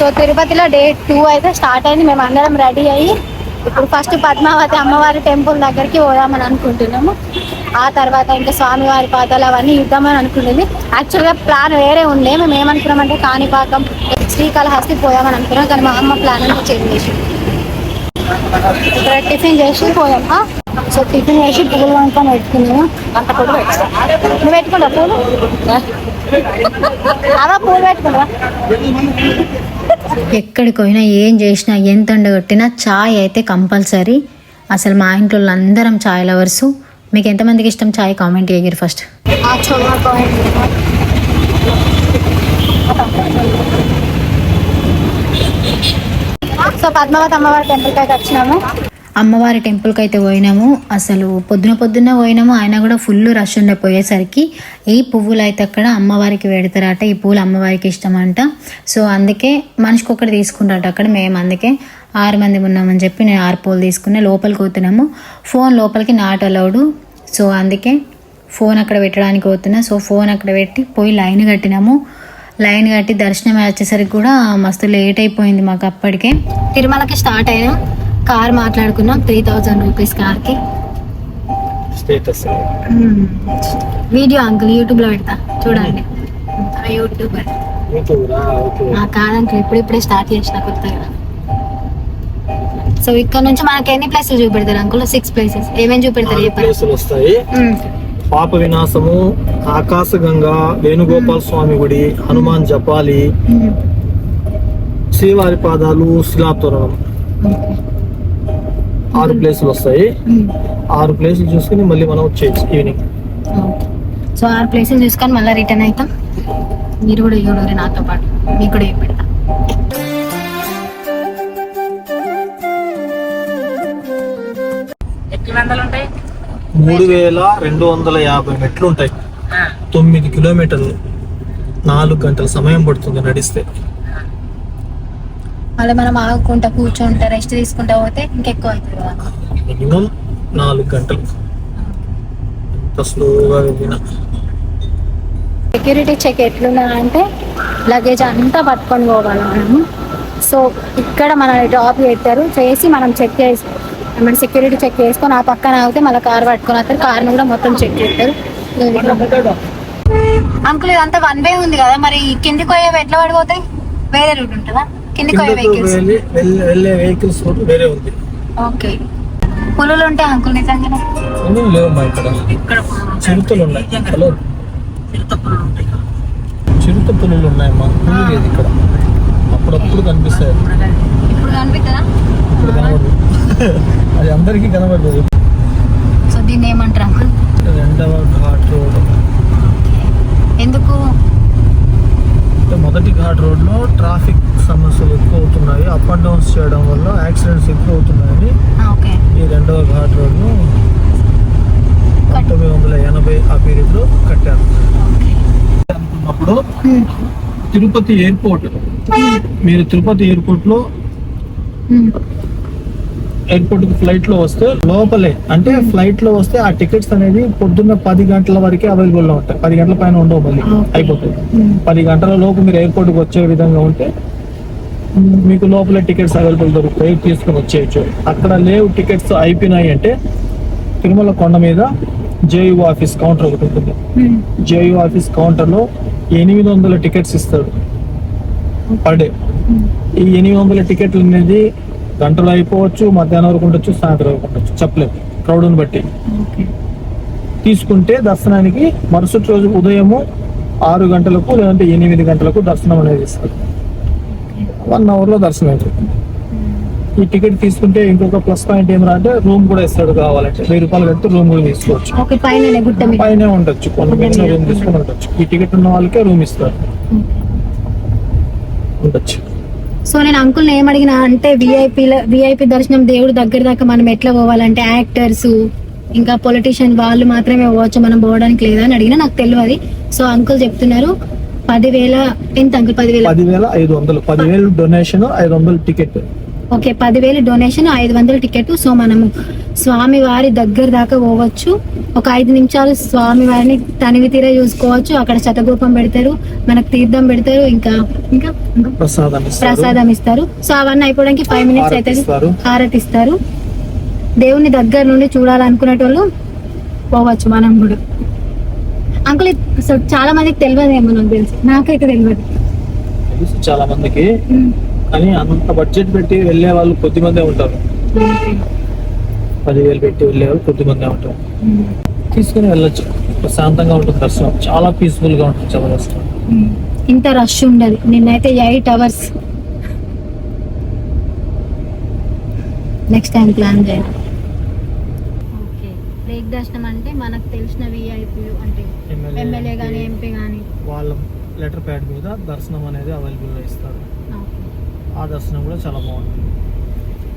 So తిరుపతిలో day 2 అయితే start అయింది. మేము అందరం రెడీ అయ్యి ఇప్పుడు ఫస్ట్ పద్మావతి అమ్మవారి టెంపుల్ దగ్గరికి పోదామని అనుకుంటున్నాము. ఆ తర్వాత ఇంకా స్వామివారి పాదాలు అవన్నీ ఇద్దామని అనుకుంటుంది. యాక్చువల్గా ప్లాన్ వేరే ఉండే. మేము ఏమనుకున్నామంటే కాణిపాకం, శ్రీకాళహస్తి పోదామని అనుకున్నాం. కానీ మా అమ్మ ప్లాన్ అంతా చేంజ్ చేసి ఇక్కడ టిఫిన్ చేసి పోయామా. సో టిఫిన్ చేసి పువ్వులు వండుకొని పెట్టుకున్నాము. అంత కూడా పెట్టుకో, నువ్వు పెట్టుకుంటా పూలు అలా పూలు పెట్టుకుంటా. ఎక్కడికి పోయినా ఏం చేసినా ఎంత ఎండగొట్టినా చాయ్ అయితే కంపల్సరీ. అసలు మా ఇంట్లో అందరం చాయ్ లవర్సు. మీకు ఎంతమందికి ఇష్టం చాయ్ కామెంట్ చేయరు ఫస్ట్. సో పద్మావతి అమ్మవారి టెంపుల్కి అయితే వచ్చినాము. అమ్మవారి టెంపుల్కి అయితే పోయినాము. అసలు పొద్దున పోయినాము. అయినా కూడా ఫుల్ రష్ ఉండే పోయేసరికి. ఈ పువ్వులు అయితే అక్కడ అమ్మవారికి పెడతారట. ఈ పువ్వులు అమ్మవారికి ఇష్టం అంట. సో అందుకే మనిషికి ఒకటి తీసుకుంటారట అక్కడ. మేము అందుకే 6 మంది ఉన్నామని చెప్పి నేను 6 పూలు తీసుకున్నా. లోపలికి పోతున్నాము. ఫోన్ లోపలికి నాట్ అలౌడ్. సో అందుకే ఫోన్ అక్కడ పెట్టడానికి పోతున్నా. సో ఫోన్ అక్కడ పెట్టి పోయి లైన్ కట్టినాము. లైన్ కట్టి దర్శనం వచ్చేసరికి కూడా మస్తు లేట్ అయిపోయింది మాకు. అప్పటికే తిరుమలకి స్టార్ట్ అయినా కార్ మాట్లాడుకున్నాం. 3000 రూపీస్ కార్కి. వీడియో అంకుల్ యూట్యూబ్లో పెడతా చూడండి. యూట్యూబర్ కాదు అంకుల్, ఇప్పుడిప్పుడే స్టార్ట్ చేసిన కొత్తగా. సో ఇక్కడ నుంచి మనకి ఎన్ని ప్లేసెస్ చూపెడతారు అంకుల్? 6 ప్లేసెస్. ఏమేమి చూపెడతారు చెప్పండి. పాప వినాశము, ఆకాశగంగా, వేణుగోపాల స్వామి గుడి, హనుమాన్ జపాలి, శ్రీవారి పాదాలు, శిలాతోరణం. 6 ప్లేసులు వస్తాయి. 6 ప్లేసులు చూసుకుని మళ్ళీ మనం వచ్చేయచ్చు ఈవినింగ్. సో 6 ప్లేసులు చూసుకొని మళ్ళీ రిటర్న్ అవుతాం. మీరు కూడా చూడండి నాతో పాటు, మీకు కూడా పెడతా. ఎన్ని వందలు ఉంటాయి? 3250 మెట్లు ఉంటాయి. 9 కిలోమీటర్లు. 4 గంటల సమయం పడుతుంది నడిస్తే. మళ్ళీ మనం ఆగుకుంటా కూర్చుంటా రెస్ట్ తీసుకుంటా పోతే ఇంకెక్కువ అవుతుంది కదా. మినిమం 4 గంటలు స్లోగా వెళ్ళిన. సెక్యూరిటీ చెక్ ఎట్లున్నా అంటే లగేజ్ అంతా పట్టుకొని పోవాలి మనము. సో ఇక్కడ మనల్ని డ్రాప్ చేస్తారు. చేసి మనం చెక్ చేసి మన సెక్యూరిటీ చెక్ చేసుకొని ఆ పక్కన ఆగితే మళ్ళీ కార్ పట్టుకొని వస్తారు. కార్ని కూడా మొత్తం చెక్ చేస్తారు. అంకుల్ ఇదంతా 1 వే ఉంది కదా, మరి కిందికి పోయేవి ఎట్లా పడిపోతాయి? వేరే రూట్ ఉంటుందా? కిందికి పోయే వెహికల్స్ వెళ్ళే వెహికల్స్ వేరే ఉంది. ఓకే. పులులు ఉంటాయి అంకుల్ నిజంగానే? లేవమ్మా ఇక్కడ చిరుతలు ఉన్నాయి. హలో, చిరుత పులులు ఉన్నాయమ్మా. పులు లేదు ఇక్కడ. అప్పుడప్పుడు కనిపిస్తాయి. ఇప్పుడు కనిపిస్తుందా? ఇప్పుడు కనబడదు. అది అందరికీ కనబడదు. సో దీన్ని ఏమంటారు అంకుల్? 2వ ఘాట్ రోడ్. ఎందుకు? మొదటి ఘాట్ రోడ్ లో ట్రాఫిక్ సమస్యలు ఎక్కువ అవుతున్నాయి. అప్ అండ్ డౌన్స్ చేయడం వల్ల యాక్సిడెంట్స్ ఎక్కువ అవుతున్నాయని ఈ 2వ ఘాట్ రోడ్ ను 1980 ఆ పీరియడ్ లో కట్టారు. అనుకున్నప్పుడు తిరుపతి ఎయిర్పోర్ట్, మీరు తిరుపతి ఎయిర్పోర్ట్ కి ఫ్లైట్ లో వస్తే లోపలే, అంటే ఫ్లైట్ లో వస్తే ఆ టికెట్స్ అనేది పొద్దున్న 10 గంటల వరకే అవైలబుల్ లో ఉంటాయి. 10 గంటల పైన ఉండవు, మళ్ళీ అయిపోతాయి. 10 గంటల లోపు మీరు ఎయిర్పోర్ట్ కి వచ్చే విధంగా ఉంటే మీకు లోపల టికెట్స్ అవైలబుల్ దొరుకుతాయి, తీసుకుని వచ్చేయచ్చు. అక్కడ లేవు, టికెట్స్ అయిపోయినాయి అంటే తిరుమల కొండ మీద జేయూ ఆఫీస్ కౌంటర్ ఒకటి ఉంటుంది. జేయూ ఆఫీస్ కౌంటర్ లో 800 టికెట్స్ ఇస్తాడు పర్ డే. ఈ 800 టికెట్లు అనేది గంటలు అయిపోవచ్చు, మధ్యాహ్నం వరకు ఉండొచ్చు, సాయంత్రం వరకు ఉండొచ్చు, చెప్పలేదు క్రౌడ్ని బట్టి. తీసుకుంటే దర్శనానికి మరుసటి రోజు ఉదయము 6 గంటలకు లేదంటే 8 గంటలకు దర్శనం అనేది ఇస్తారు. 1 అవర్ లో దర్శనం అవుతుంది. ఈ టికెట్ తీసుకుంటే ఇంకొక ప్లస్ పాయింట్ ఏమరా అంటే రూమ్ కూడా ఇస్తాడు. కావాలంటే 1000 రూపాయలు కడితే రూమ్ కూడా తీసుకోవచ్చు. పైన ఉండొచ్చు, కొండ మీద రూమ్ తీసుకుని ఉండొచ్చు. ఈ టికెట్ ఉన్న వాళ్ళకే రూమ్ ఇస్తారు, ఉండొచ్చు. సో నేను అంకుల్ ఏమడిగినా అంటే విఐపి దర్శనం దేవుడు దగ్గర దాకా మనం ఎట్లా పోవాలంటే యాక్టర్స్ ఇంకా పొలిటీషియన్ వాళ్ళు మాత్రమే పోవచ్చు, మనం పోవడానికి లేదా అని అడిగినా. నాకు తెలియదు. సో అంకుల్ చెప్తున్నారు 10,000. ఎంత uncle? 10,500 donation, 500 ticket. Okay 10,000 donation, 500 ticket. So మనము స్వామి వారి దగ్గర దాకా పోవచ్చు. ఒక 5 నిమిషాలు స్వామి వారిని తనివి తీర చూసుకోవచ్చు. అక్కడ శతగోపం పెడతారు, మనకు తీర్థం పెడతారు, ఇంకా ఇంకా ప్రసాదం ఇస్తారు. సో అవన్నీ అయిపోవడానికి 5 మినిట్స్ అవుతుంది. హారతి ఇస్తారు. దేవుని దగ్గర నుండి చూడాలనుకునేటోళ్ళు పోవచ్చు. మనం కూడా అంకుల్ చాలా మందికి తెలియదేమో, నాకు తెలుసు, నాకైతే తెలియదు చాలా మందికి. కానీ అంత బడ్జెట్ పెట్టి వెళ్ళే వాళ్ళు కొద్ది మందే ఉంటారు. 10,000 పెట్టి వెళ్ళే వాళ్ళు కొద్ది మందే ఉంటారు. తీసుకుని వెళ్ళొచ్చు, ప్రశాంతంగా ఉంటుంది దర్శనం, చాలా పీస్ఫుల్ గా ఉంటుంది. చాలా దర్శనం ఇంత రష్ ఉండదు. నిన్నైతే 8 అవర్స్. నెక్స్ట్ టైం ప్లాన్ చేయాలి. బ్రేక్ దర్శనం అంటే మనకు తెలిసిన విఐపీలు అంటే ఎమ్మెల్యే కానీ ఎంపీ కానీ వాళ్ళ లెటర్ ప్యాడ్ మీద దర్శనం అనేది అవైలబుల్ గా ఇస్తారు. ఆ దర్శనం కూడా చాలా బాగుంటుంది.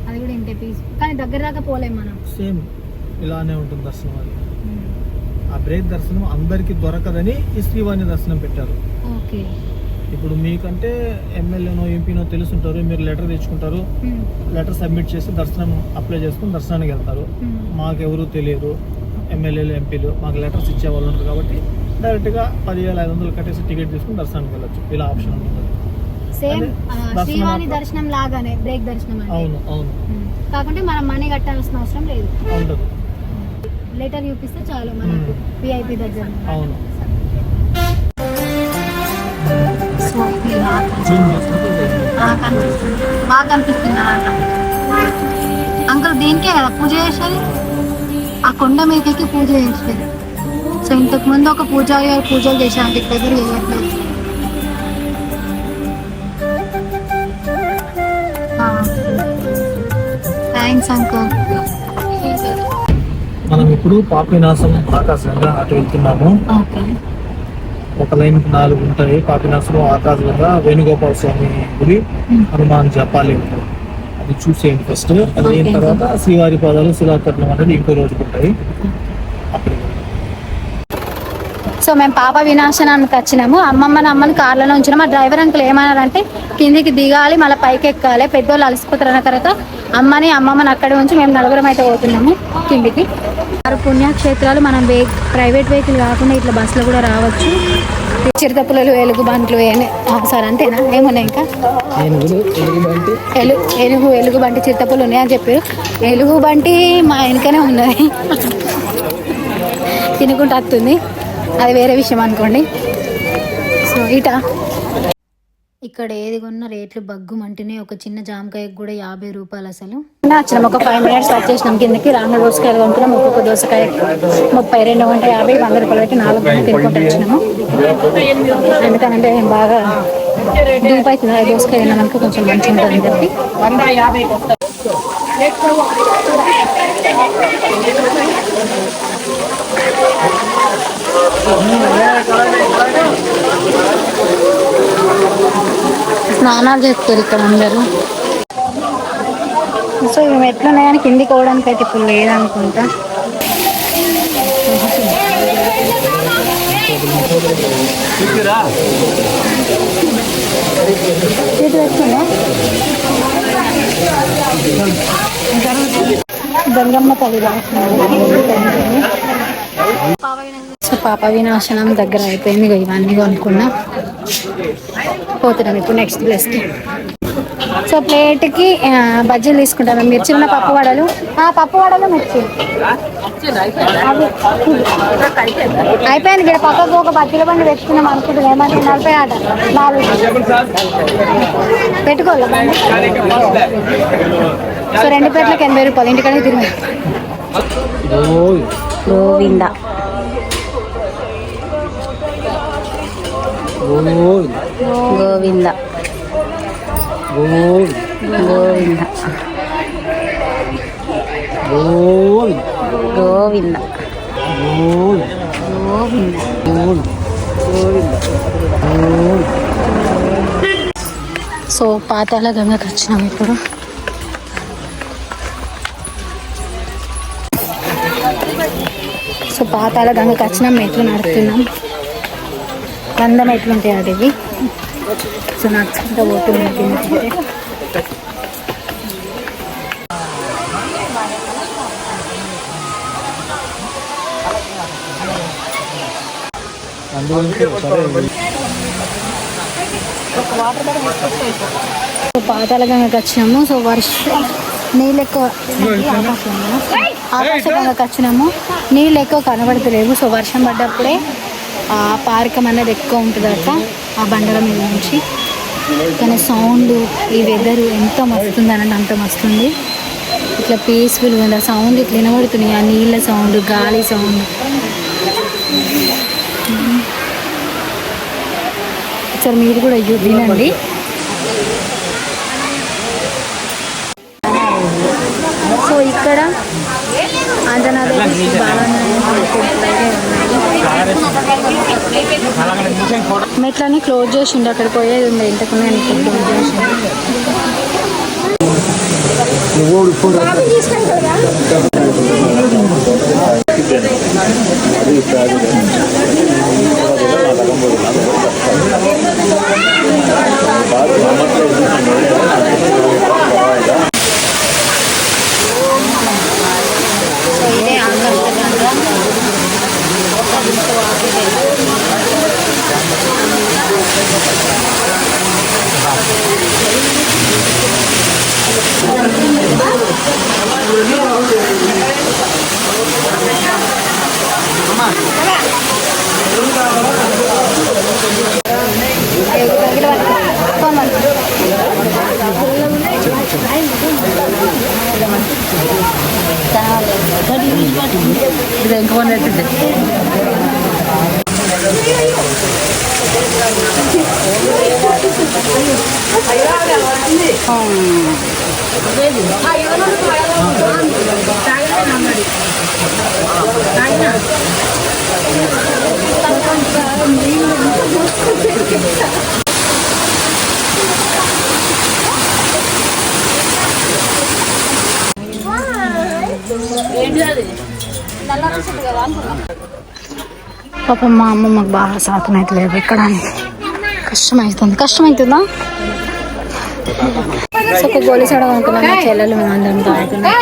అది కూడా ఇంతే పీస్, కానీ దగ్గర దాకా పోలేము మనం. సేమ్ ఇలానే ఉంటుంది దర్శనం. అది ఆ బ్రేక్ దర్శనం అందరికి దొరకదని ఈ శ్రీవాణి దర్శనం పెట్టారు. ఓకే, ఇప్పుడు మీకంటే ఎమ్మెల్యేనో ఎంపీనో తెలుసుంటారు, మీరు లెటర్ తెచ్చుకుంటారు, లెటర్ సబ్మిట్ చేసి దర్శనం అప్లై చేసుకుని దర్శనానికి వెళ్తారు. మాకెవరు తెలియదు, ఎమ్మెల్యేలు ఎంపీలు మాకు లెటర్స్ ఇచ్చే వాళ్ళు ఉంటారు కాబట్టి డైరెక్ట్గా 10,500 కట్టేసి టికెట్ తీసుకుని దర్శనానికి వెళ్ళొచ్చు. ఇలా ఆప్షన్ ఉంటుంది. సేమ్ శ్రీవాణి దర్శనం లాగానే బ్రేక్ దర్శనం. అవును అవును, కాకుంటే మనం మనీ కట్టాల్సిన అవసరం లేదు. ఉండదు, లెటర్ చూపిస్తే చాలు మనకు విఐపి దగ్గర. అవును. బాగా కనిపిస్తుంది అంకుల్. దీనికే కదా పూజ చేసేది, ఆ కొండ మీదకి పూజ చేసేది. సో ఇంతకు ముందు ఒక పూజలు చేశాను, దగ్గర చేయట్లేదు. Thanks uncle. మనం ఇప్పుడు పాపినాశం ఆకాశంగా అటు వెళ్తున్నాము. ఒక లైన్ 4 ఉంటాయి. పాపినాశం ఆకాశంగా వేణుగోపాల స్వామి గుడి, హనుమాన్ జపాలి ఉంటాయి. అది చూసేయండి ఫస్ట్. అది అయిన తర్వాత శ్రీవారి పాదాలు శిలాకరణం అనేది ఇంకో రోజుకు ఉంటాయి. సో మేము పాప వినాశనానికి వచ్చినాము. అమ్మని కార్లలో ఉంచినాము. మా డ్రైవర్ అంకుల్ ఏమన్నారంటే కిందికి దిగాలి, మళ్ళీ పైకి ఎక్కాలి, పెద్దోళ్ళు అలసిపోతారు అన్న తర్వాత అమ్మమ్మని అక్కడే ఉంచి మేము 4 అయితే పోతున్నాము కిందికి. 6 పుణ్యక్షేత్రాలు మనం ప్రైవేట్ వెహికల్ కాకుండా ఇట్లా బస్సులో కూడా రావచ్చు. చిరుతపులలు, ఎలుగుబంట్లు సార్ అంతేనా, ఏమున్నాయి ఇంకా? ఎలుగుబంటి, చిరుతపులు ఉన్నాయని చెప్పారు. ఎలుగుబంటి మా వెనుకనే ఉన్నది, తినుకుంటూ వస్తుంది. అది వేరే విషయం అనుకోండి. సో ఇక్కడ ఏది కొన్న రేట్లు బగ్గుమంటేనే. ఒక చిన్న జామకాయకు కూడా 50 రూపాయలు. అసలు వచ్చినాం ఒక 5 మినిట్స్ వచ్చేసినాం కిందకి. రాంగ దోసకాయలు కొంటున్నాం. ఒక్కొక్క దోసకాయ 30, 250, 100 రూపాయలకి 4 తినుకుంటూ వచ్చినాము. ఎందుకంటే బాగా డీప్ అవుతుంది దోసకాయ తినడానికి, కొంచెం మంచిగా ఉంటుందని చెప్పి. స్నానాలు చేస్తారు ఇక్కడ అందరూ. సో ఇవి ఎట్లున్నాయని కిందికి పోవడానికి అయితే ఇప్పుడు లేదనుకుంటా. గంగమ్మ తల్లి సో పాప వినాశనం దగ్గర అయిపోయింది. ఇవన్నీ కొనుక్కున్నా, పోతున్నాం ఇప్పుడు నెక్స్ట్ ప్లేస్కి. సో ప్లేట్కి బజ్జీలు తీసుకుంటాం. మిర్చి ఉన్న పప్పు వడలు మిర్చి అయిపోయింది. ఇక్కడ పక్కకు ఒక బజ్జీల బండి పెట్టుకున్నాం అనుకుంటున్నాం. ఏమంటే 40 ఆట 4 పెట్టుకోవాలి. సో 2 ప్లేట్లకు 80 రూపాయలు. ఇంటికనే తిరిగి గోవింద గోవింద గోవింద గోవింద సో పాతాళ గంగకి వచ్చినాం ఇప్పుడు. సో పాతాళ గంగకి వచ్చినాం. మెట్లు నడుస్తున్నాం. 100 మెట్లు ఉంటాయి అడివి. సో నడుచుకుంటూ పోతున్నాం కిందకి. పాతాళగంగకి వచ్చినాము. సో వర్షం నీళ్ళు ఎక్కువ ఆకాశగంగకి వచ్చినాము. నీళ్ళు ఎక్కువ కనబడతలేవు. సో వర్షం పడ్డప్పుడే ఆ పార్కం అనేది ఎక్కువ ఉంటుందట ఆ బండల మీద నుంచి. కానీ సౌండ్ ఈ వెదర్ ఎంత మస్తుంది అనంటే అంత మస్తుంది. ఇట్లా పీస్ఫుల్గా ఉంది. ఆ సౌండ్ ఇట్లా వినబడుతున్నాయి. ఆ నీళ్ళ సౌండ్, గాలి సౌండ్. ఒకసారి మీరు కూడా వినండి. సో ఇక్కడ ఆంజనేయ మెట్లని క్లోజ్ చేసిండు. అక్కడ పోయేది ఉండే ఇంతకుముందు క్లోజ్ చేసిండు. ఇదే ఆకాశగంగా. పాపం మా అమ్మమ్మకు బాగా సాధన అవుతలేదు ఎక్కడానికి. కష్టమవుతుందా? సో ఒక గోళీ సోడా అనుకున్నాం. చెల్లెలు మేము అందరం తాగుతున్నాం.